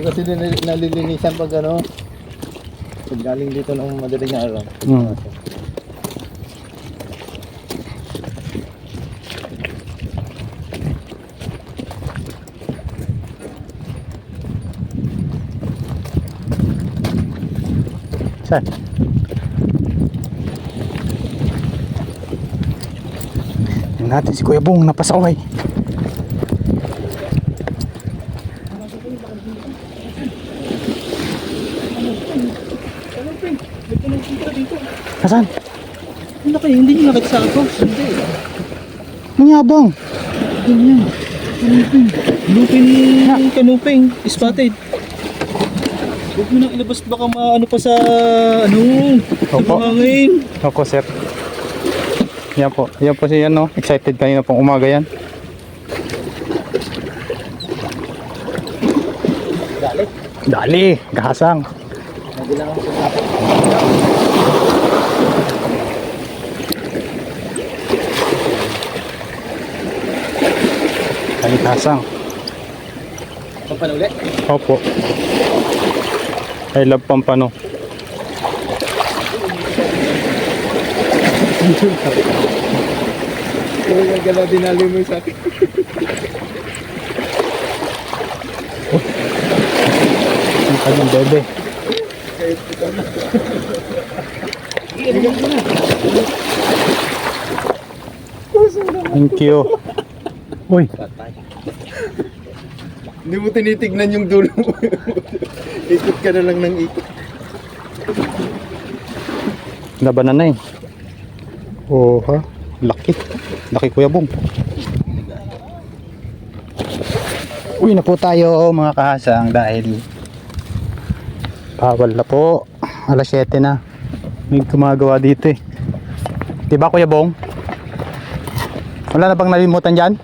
kasi nalilinisan pag ano. Pag galing dito ng madaling araw. Saan? Tingnan natin si Kuya Bong napasaway. Nasaan? Ano kayo? Hindi nyo nakita sa ako? Hindi. Manyabang. Ganyan. Kanuping. Spotted. Huwag mo nang ilabas baka maano pa sa ano. Opo. Hangin. Opo, sir. Yan po. Yan po siya, no? Excited kanina pong umaga yan. Dali. Gahasang. Nagilang ako sa Dali, gahasang. papanuli. Opo. I love Pampano. Kung nagala dinali mo sa akin. Ang kanyang bebe. Thank you. Uy. Hindi mo tinitignan yung dulo mo. Ikot ka na lang ng ikot. Labanan na eh. Oh ha. Laki. Laki Kuya Bong. Uwi na po tayo mga kahasang dahil bawal na po. Alas 7 na. May gumagawa dito eh. Diba Kuya Bong? Wala na bang nalimutan dyan?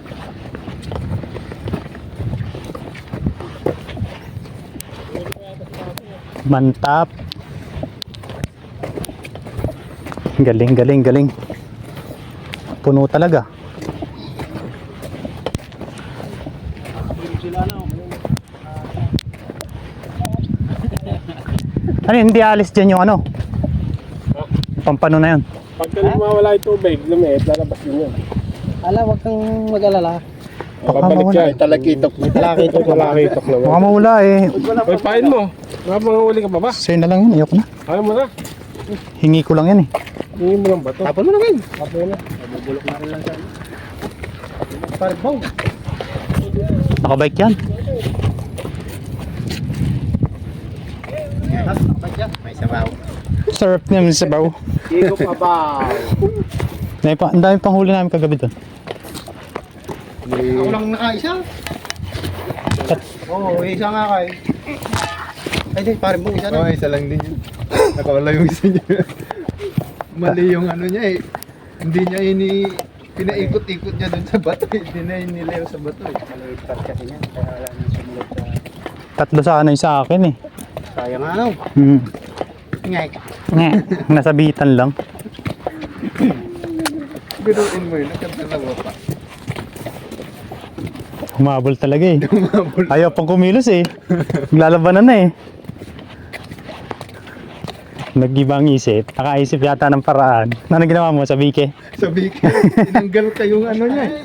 Mantap. Galing, galing, galing. Puno talaga. Ano yun, hindi alis dyan yung ano? Pampano na yun. Pagka mawala yung tubig, lumiit, lalabas din yun. Ala, wag kang mag-alala. Babalik siya. Talakitok. Talakitok. Talakitok naman. Baka mawala eh. Ay, pain mo. Makapangahuli ka pa ba? Sa'yo na lang yun, ayoko na. Ayaw mo na. Hingi ko lang yan eh. Hingin mo lang ba ito? Tapon mo na kayo. Tapos na. Mabubulok na rin lang sa parbaw. Nakabike yan. May sabaw. Sarap naman sa baw. Iko pa ba? Ang dami pang huli namin kagabi doon. Ako lang nakaisa. Oo, isa nga kay. Ay, di, parang isa na. Oo, isa lang din yun. Nakawala yung isa niya. Mali yung ano niya eh. Hindi niya pinaikot-ikot niya dun sa bato eh. Hindi na inilayo sa bato eh. Malipat kasi niya. Kaya wala nang sumulot sa... Tatlo sana yung sa akin eh. Sayang ano. Ngay ka. Nasabitan lang. Biruin mo yun. Nakadalawa pa. Humabol talaga eh. Humabol. Ayaw pang kumilos eh. Maglalabanan na eh. Nag-ibang isip. Nakaisip yata ng paraan. Ano ginawa mo sa bike? Sabi ko, tinanggal ko yung ano niya eh.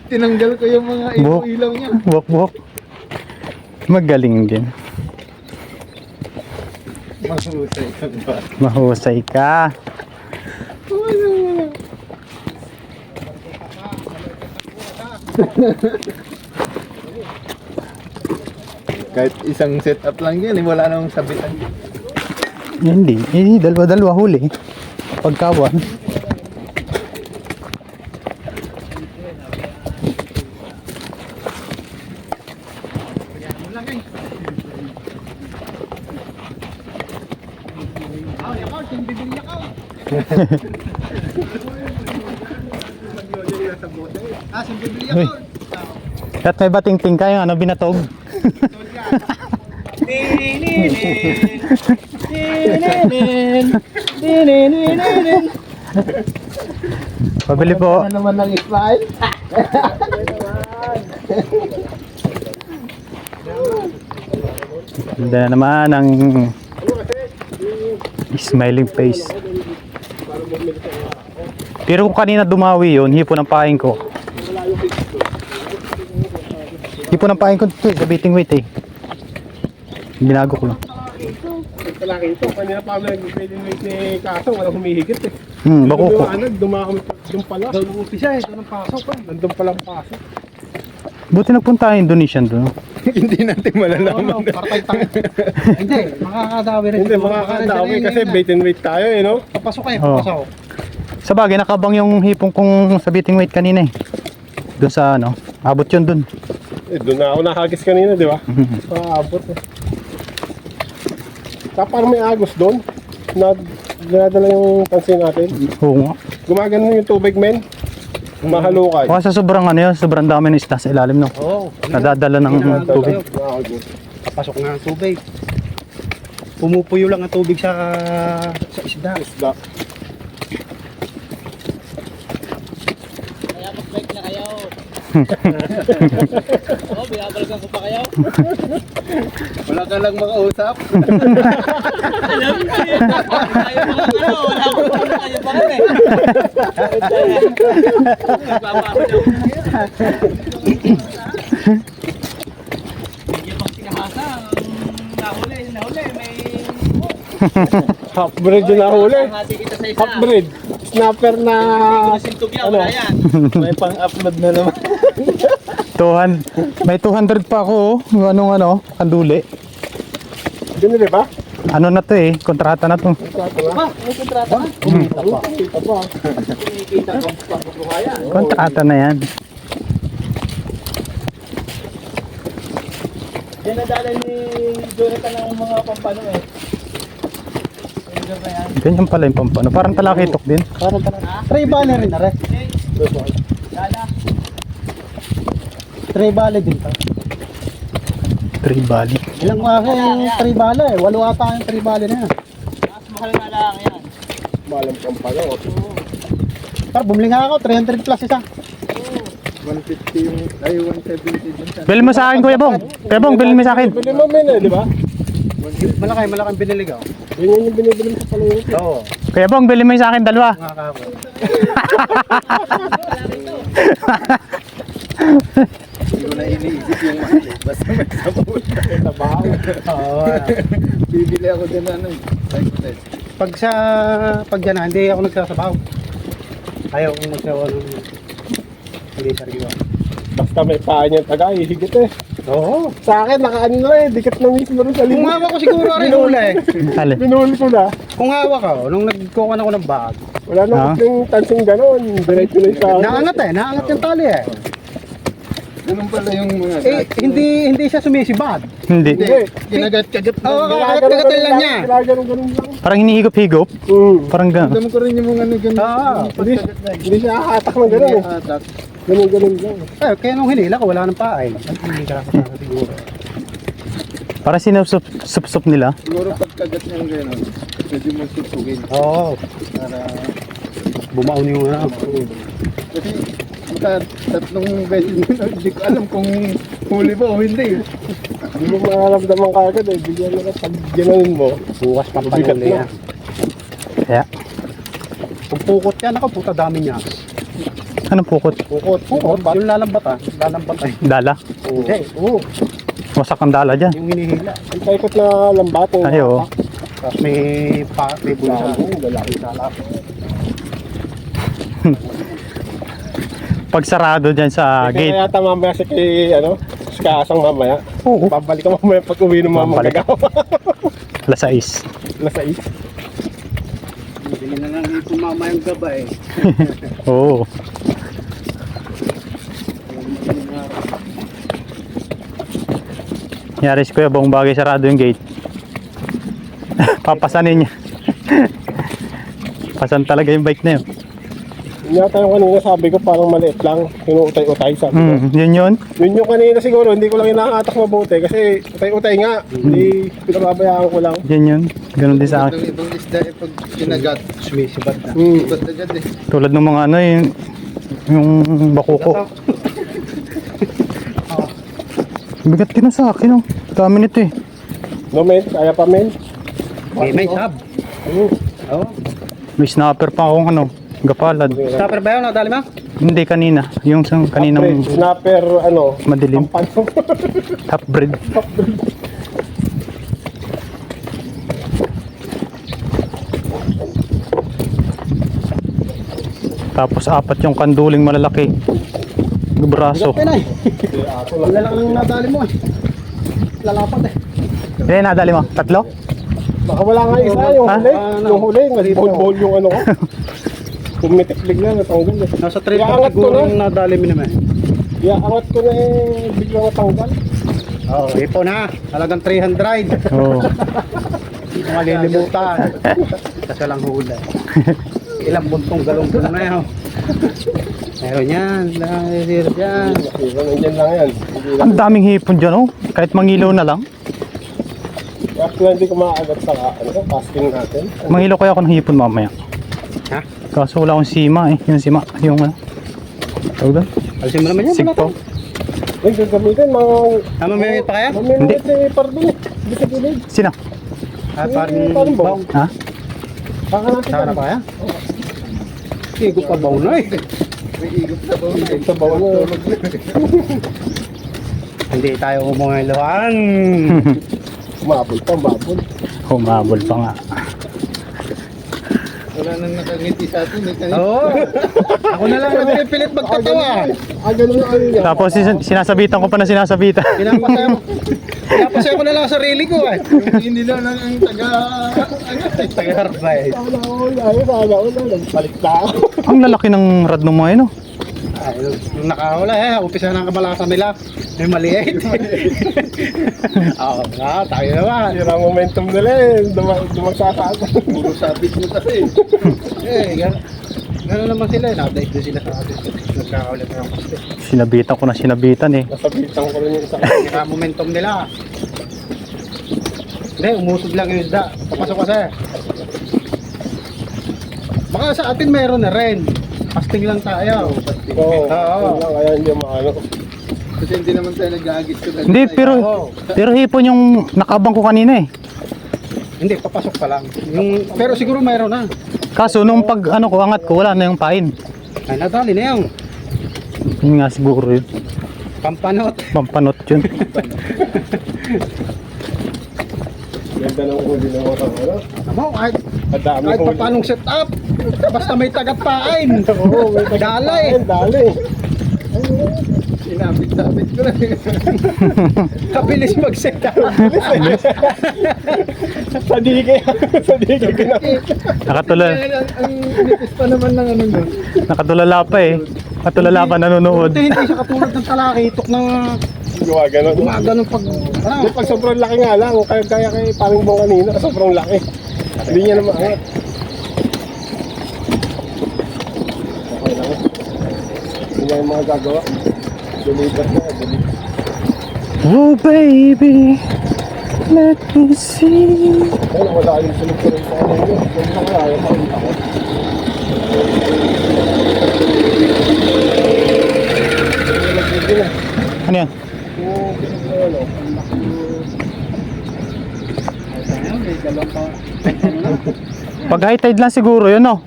Tinanggal ko yung mga Buhok. ilaw niya. Buhok-buhok. Magaling din. Mahusay ka ba? Mahusay ka. Kahit isang setup lang yan, wala namang sabitan. Hindi. Eh, dalawa-dalawa huli. Pagkawan. Uy. At may bating-ting kayo, ano, binatog? Pabili po. Ano naman ng smile? Ganda na naman ang smiling face. Pero kung kanina dumawi yun, hipo ng paing ko. Hipo ng paing ko ito, sa beating weight eh. Binago ko lang. Talaki ito. Kanina pa kami nag-feeling weight ni Kasong. Walang humihigit eh. Bako ko. Doon pala. Doon umpisa eh. Doon ang pasok pa. Nandun pala ang pasok. Buti nagpunta Indonesian doon. Hindi natin malalaman. Hindi, makakadawi rin. Hindi, makakadawi kasi bait and weight tayo eh, no? Papasok kayo, Oo. papasok. Sa bagay, nakabang yung hipong kong sa beating weight kanina eh. Doon sa ano, abot yun doon. Eh, doon na ako nakagis kanina, di ba? Paabot eh. Tapos parang may agos doon. Dinadala yung pansin natin. Oo nga. Gumagano yung tubig, men. Mahalukay. Baka sa sobrang ano yun, sobrang dami ng isda sa ilalim no. Oo. Nadadala ng tubig. Papasok nga ang tubig. Pumupuyo lang ang tubig sa isda. Isda. Kaya mag-bike na kayo. Oo, binabalgan ko pa kayo. Wala ka lang makausap. Alam ko yun. Ayaw pa ka ano, wala akong pala kayo pa kami. Nagbabago na. Medyo pang sinahasa, nahuli, may Half breed yung nahuli. hati kita sa isa. Half breed. Snapper na... Sintugya, Ano? wala yan. May pang-upload na naman. May 200 pa ako, yung anong kanduli. Binili ba? Ano na to eh, kontrata na to. May kontrata na. Kumita pa. Kumita pa. Kumikita ko pang bubuhayan. Kontrata na yan. Yan nadala ni Jonathan ng mga pampano eh. Ganyan pala yung pampano. Parang talakitok din. Parang talaga. Tray bale rin na rin. Dala. Tray bale din to. Tree Valley. Ilang mga yung tray bale eh. 8 ata yung tray bale na yan. Mas mahal na lang yan. Malam pang pala. Pero bumili nga ako, 300 plus isa. 150 yung, ay 170 dun sa. Bilhin mo sa akin, Kuya Bong. Kuya Bong, bilhin mo sa akin. Bili mo, men eh, di ba? Malaking binili ko. Yun yung binibili mo sa palengke. Oo. Kuya Bong, bilhin mo yung sa akin, dalawa. Mga kako. Hindi ko na iniisip yung mahal eh. Basta may sabon. Tabaho. Oo. Bibili ako din ano eh. Pag dyan na, hindi ako nagsasabaw. Ayaw kong magsawa ng hindi sariwa. Basta may paa niyang taga, higit eh. Oo. Sa akin, nakaano na eh. Dikit na mismo rin sa Kung linya. hawa ko siguro rin huli. Alin? Binuli ko na. Kung hawa ko, nung nagkuha na ako ng bag. Wala na Ah? kasing tansing gano'n. Diretso na yung sa akin. Naangat yung tali eh. Ganun pala yung mga Hindi siya sumisibad. Hindi. Hindi. Kinagat-kagat Oo, lang. kakagat-kagatin lang niya. Ganun lang. Parang hinihigop-higop. Parang gano'n. Alam ko rin yung mga ano ganun. Oo. Pagkagat na. Hindi siya hatak na gano'n eh. Hatak. Ganun lang. Eh, kaya nung hinila ko, wala nang paay. Hindi ka nakasama siguro. Parang sinusup nila. Siguro pagkagat niyang gano'n. Medyo magtutugin. Oo. Para... Bumaon yung ano. Kasi tatlong beses na hindi ko alam kung huli ba o hindi. Hindi mo mararamdaman kagad eh. Bigyan na pag ginanon mo. Bukas pa Mabigat panuli na. yan. Kaya, Kung pukot yan, ako puta dami niya. anong pukot? Pukot. Yung lalambatan. Lalambatan. Dala. Hindi. Oo. Wasak ang dala dyan. Yung hinihila. Ang paikot na lambat. Ay, oo. Tapos may bulsa. Lalaki sa Pag sarado dyan sa Kaya gate. yata mamaya si kay, si Kasang mamaya. Oo. Babalik ka mamaya pag uwi ng mga Babalik. magagawa. Alas 6. Nasa is. Bili na lang ito mamayang gabay. Oo. Nyari si Kuya Bong, bagay sarado yung gate. Papasanin niya. Pasan talaga yung bike na yun. Yun yata yung kanina sabi ko parang maliit lang. Inuutay-utay sabi ko. Yun yun. Yun yung kanina siguro, hindi ko lang inahatak mabuti kasi utay-utay nga. Hindi pinababayaan ko lang. Yun yun. Ganun din sa akin. Itong ibang isda eh pag kinagat. Sumisibad na. Ibat agad eh. Tulad ng mga ano yung bakuko. Bigat din sa akin oh. Dami nito eh. No men, kaya pa men. May sab. Oo. May snapper pa akong ano, gapalad. Stopper ba yun? Nadali mo? Hindi kanina. Yung kaninang Snapper, ano, madilim. pampano. Half breed. Tapos apat yung kanduling malalaki. Braso. Pinay. Wala lang ang nadali mo eh. Lalapat eh. Eh, nadali mo? Tatlo? Baka wala nga isa, yung Ha? huli. Yung huli, bol yung ano ko. Pumitik bigla, natanggal eh. Nasa 3 pa Iangat ko siguro na. yung nadali mo naman. Iaangat ko na eh, biglang natanggal. Oo, ipo na. Talagang 300. Oo. Hindi ko malilimutan. Kasi lang hula. Ilang buntong galong-galong na yun. Meron yan. Zero dyan. Nandiyan lang yan. Hindi lang. Ang daming hipon dyan, oh. Kahit mangilaw na lang. Kaya hindi ko makakagat sa casting natin. Mangilaw kaya ako ng hipon mamaya. Ha? Kaso wala akong sima eh. Yung sima, yung ano. Tawag doon? Alisin mo naman yan. Sigpo. Ay, gagamitin mga... Mamimit pa kaya? Mamimit si Pardon eh. Hindi ka gilid. Sino? Parang Parang baong. Ha? Baka natin Sana pa kaya? Igo pa baong na eh. sa bawang mo. Hindi tayo umungiluhan. Mabol pa, mabol. Humabol pa nga. Wala nang nakangiti sa atin. Oo. Ako na lang nagpipilit magtatawa. Ganun na ano yan. Tapos sinasabitan ko pa na sinasabitan. Pinapasaya ko na lang ang sarili ko eh. Hindi na lang ang taga... Taga-harbay. Sana all, nagbalik na ako. Ang lalaki ng rad ng mga yun, oh. Ay, yung nakahula eh, umpisa ng kamalasan nila. May maliit. Oo nga, tayo naman. Sira ang momentum nila eh. Dumagsasasa. Puro sabit mo kasi. Gano'n naman sila eh. Nakadait din sila sa atin. Nagkakaulit na yung kasi. Sinabitan ko na sinabitan eh. Nasabitan ko rin yung isa. Kaya momentum nila. Hindi, umusog lang yung isda. Papasok kasi. Baka sa atin meron na rin. Casting lang tayo. Oo. Oo. Yun lang, kaya hindi maano. Kasi hindi naman tayo nag-agit ko. Hindi, pero hipon yung nakabang ko kanina eh. Hindi, papasok pa lang. Pero siguro meron na. Kaso nung pag ano ko, angat ko, wala na yung pain. Ay, nadali na yung Yun nga siguro yun. pampanot. Pampanot yun. Ganda ng huli ng mga ano. Amo, kahit Madami pa huli. paanong set up. Basta may tagapain. Oo, may Dali. Dali. Sinabit-sabit ko na. Kabilis mag-set up. Sa dike. Sa dike ko na. Ang nipis pa naman ng ano nun. Nakatulala pa eh. Nakatulala pa nanonood. Hindi siya katulad ng talakitok na Gawa ganon. gumagano pag Hindi, pag sobrang laki nga lang, kaya kay paring buong kanina, sobrang laki. Hindi niya na maangat. Okay lang. Hindi niya yung mga gagawa. Deliver na, deliver. Oh baby, let me see. Ayun, wala yung sunod ko rin sa kanina. Yung sa kaya, yung makita ko. Nagpigil na. Ano yan? Yung ano, ang laki Pag high tide lang siguro yun, no?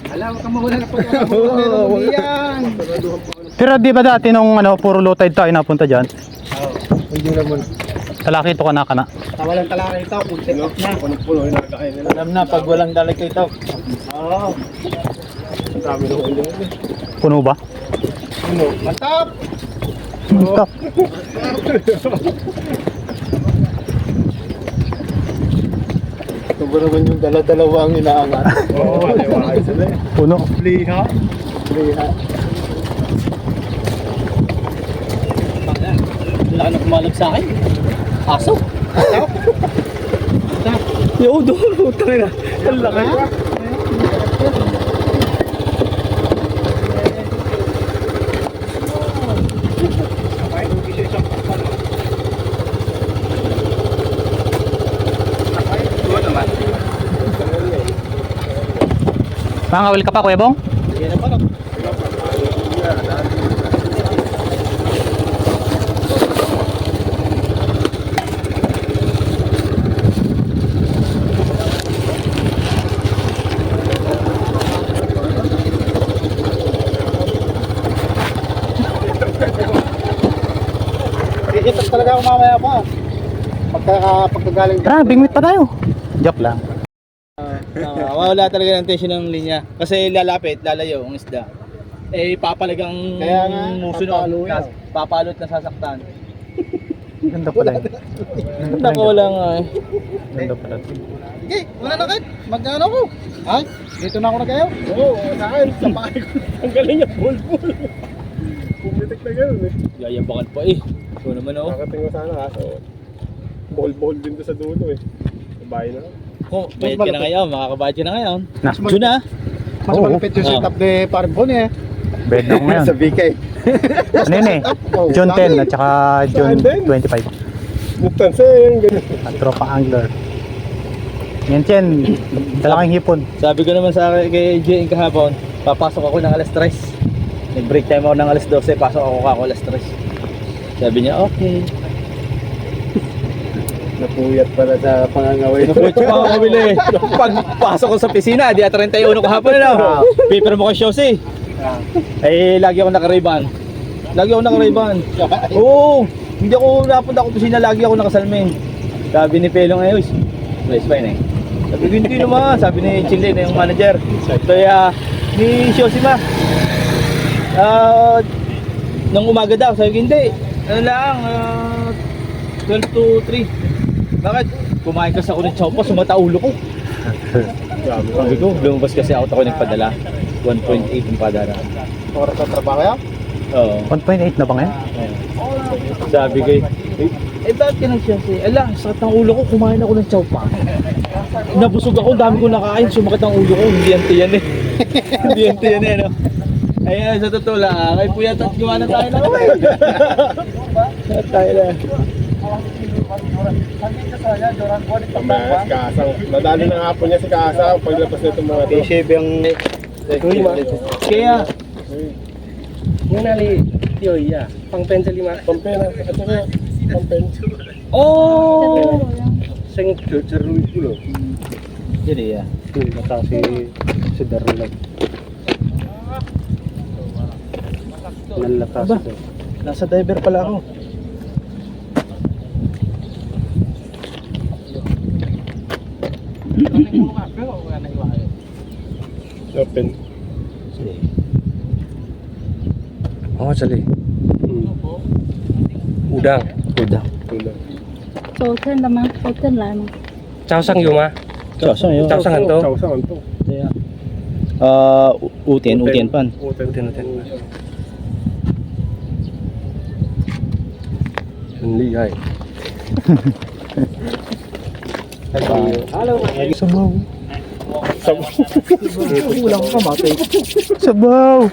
alam ka mawala na pag yan. Pero di ba dati nung ano, puro low tide tayo napunta dyan? Hindi naman. Talaki ito ka na. Walang talakitok, kung set up na. Punong-puno yung nakakain nila. Alam na, pag walang dalaki ito. Oo. Ang dami ng ulo. Puno ba? Ano? Matap! Ito. Ito ba naman yung dala-dalawa ang inaangat? Oo, maliwanag sila eh. Puno. Liha. Liha. Wala ka na kumalap sa akin. Aso. Yo, doon. Utang na. Ang laki. Mangawil ka pa, Kuya Bong? Kita talaga ako mamaya pa. Pagkagaling. Tara, bingwit pa tayo. Joke lang. Wala talaga ng tension ng linya. Kasi lalapit, lalayo ang isda. Eh, papalagang Kaya nga, muso papalo nun. yan. Papalot na sasaktan. Ganda pala yun. Naku, wala nga eh. Ganda pala. Sige, wala na kahit. Mag-ano ko. Ha? Dito na ako na kayo. Oo, sa akin. Sa bahay ko. Ang galing niya. Bol-bol. Pumitik na gano'n eh. Yayabangan pa eh. So naman ako. Nakating ko sana kaso. Bol-bol din to sa dulo eh. Sa bahay na lang. Kung bayad ka na ngayon, makakabayad ka na ngayon. Na. June na. Mas Oo. malapit yung setup ni Paring Bon eh. Bed na ako ngayon. Sa BK. Ano yun eh? Oh, June 10 laki. at saka June Saan din? 25. Buktan yung gano'n. At tropa angler. Yan Chen, dalaking hipon. Sabi ko naman sa akin kay JN kahapon, papasok ako ng alas 3. Nag-break time ako ng alas 12, pasok ako kako alas 3. Sabi niya, okay. Napuyat pala sa pangangawin. Napulit ko pa kabili. Pagpasok ko sa pisina, di 31 kahapon na. Paper mo ko shows eh. Eh, lagi ako naka-Ray-Ban. Lagi ako naka-Ray-Ban. Oo, hindi ako napunta ako pisina, lagi ako nakasalmin. Sabi ni Pelong ayos. Nice fine eh. Sabi ko hindi naman, sabi ni Chile na yung manager. Kaya ni Shosima. Nung umaga daw, sabi ko hindi. Ano lang, 12 to 3. Bakit? Kumain kasi ako ng chopa, sumata ulo ko. Sabi ko, lumabas kasi ako nagpadala. 1.8 yung padala. Oras sa trabaho yan? Oo. 1.8 na ba ngayon? Sabi ko, bakit ka nag-share? Ala, sakit ng ulo ko, kumain ako ng chopa. Nabusog ako, dami ko nakain, sumakit ang ulo ko. Hindi yan tiyan eh. Hindi yan tiyan eh, no? Ayun, sa totoo lang, kay Puyat at gawa na tayo na uwi. Tayo na. Pamayas Kaasang. Nadali ng hapon niya si Kaasang paglabas nito mga to. Shave yung... Kaya, Yung nali, ya, pang-pen sa lima. Pampen at saka pampen. oh! Sing ceruit ko loh. Jadi ya. Mata si Darulog. Nalakas Aba. ito. Nasa diver pala ako. Open. Oh, sali. Udang. Udah. Chỗ tên là mà, chỗ tên là mà. Chao sang yung ma. So yun. Chao sang to. Sausawan to. Uten pan. Uten. Ang ligay. Sabaw. Kulang ka matay. Sabaw.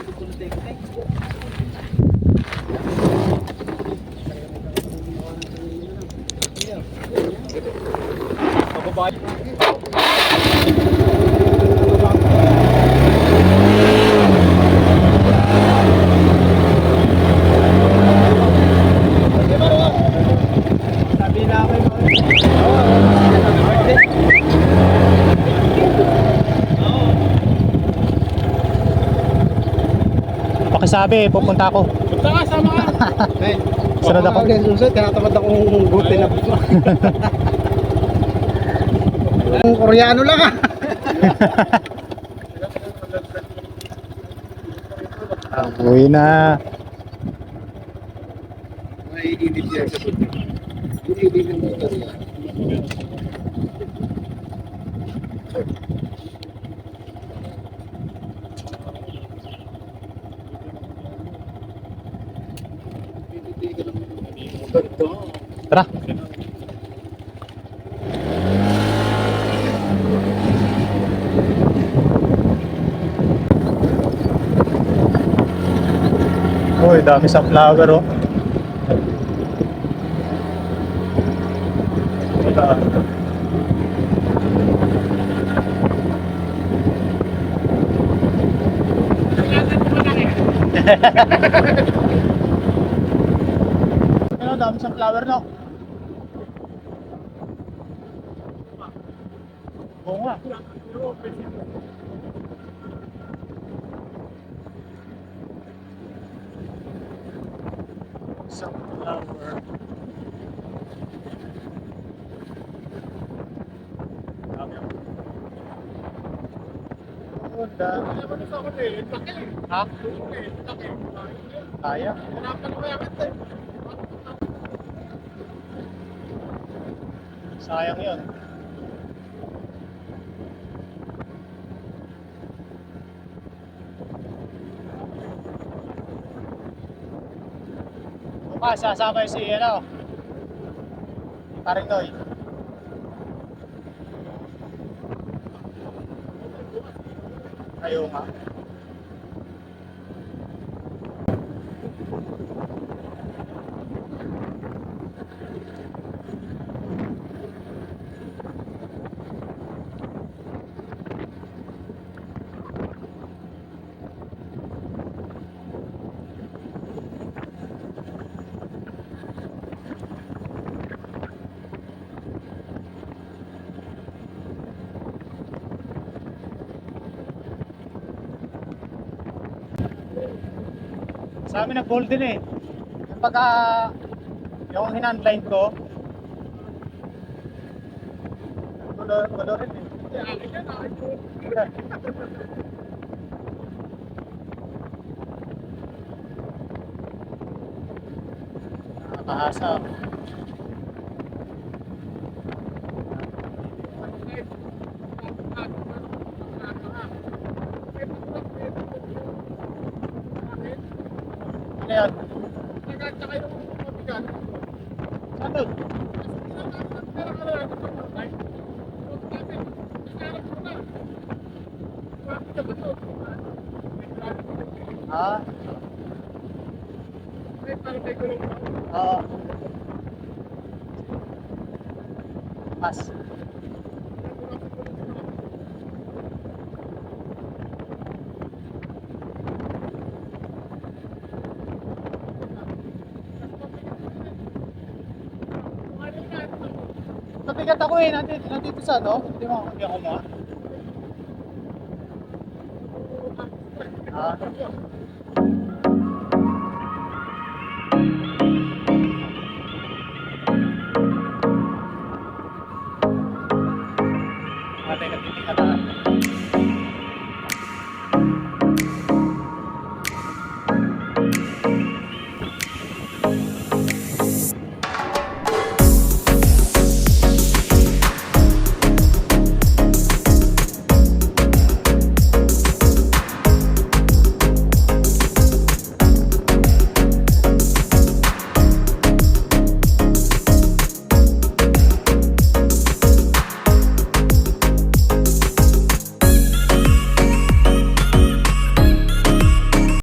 Sabi na ako. Pakisabi, pupunta ako. Punta ka, sama ka. Sunod ako. Susunod, tinatamad akong buti na. Ang Koreano lang ah. Uwi na. May init yan sa tubig. Init ng motor yan. Tara. Uy, dami sa flower oh. Wala. Ano, dami sa flower no? Oo nga. Sunflower. ganda. Ha? Kaya? Sayang yun. Bukas, sasama yung si, ano, Paring Noy. Ayaw nga. Sa amin ang golden eh. Yung pagka yung hinandline ko, gulo rin eh. Nakakahasa. Ano yan? Saan doon? Ah? Oo. Pas. Nabigat ako eh, nandito sa ano? Hindi ako mo. Ah?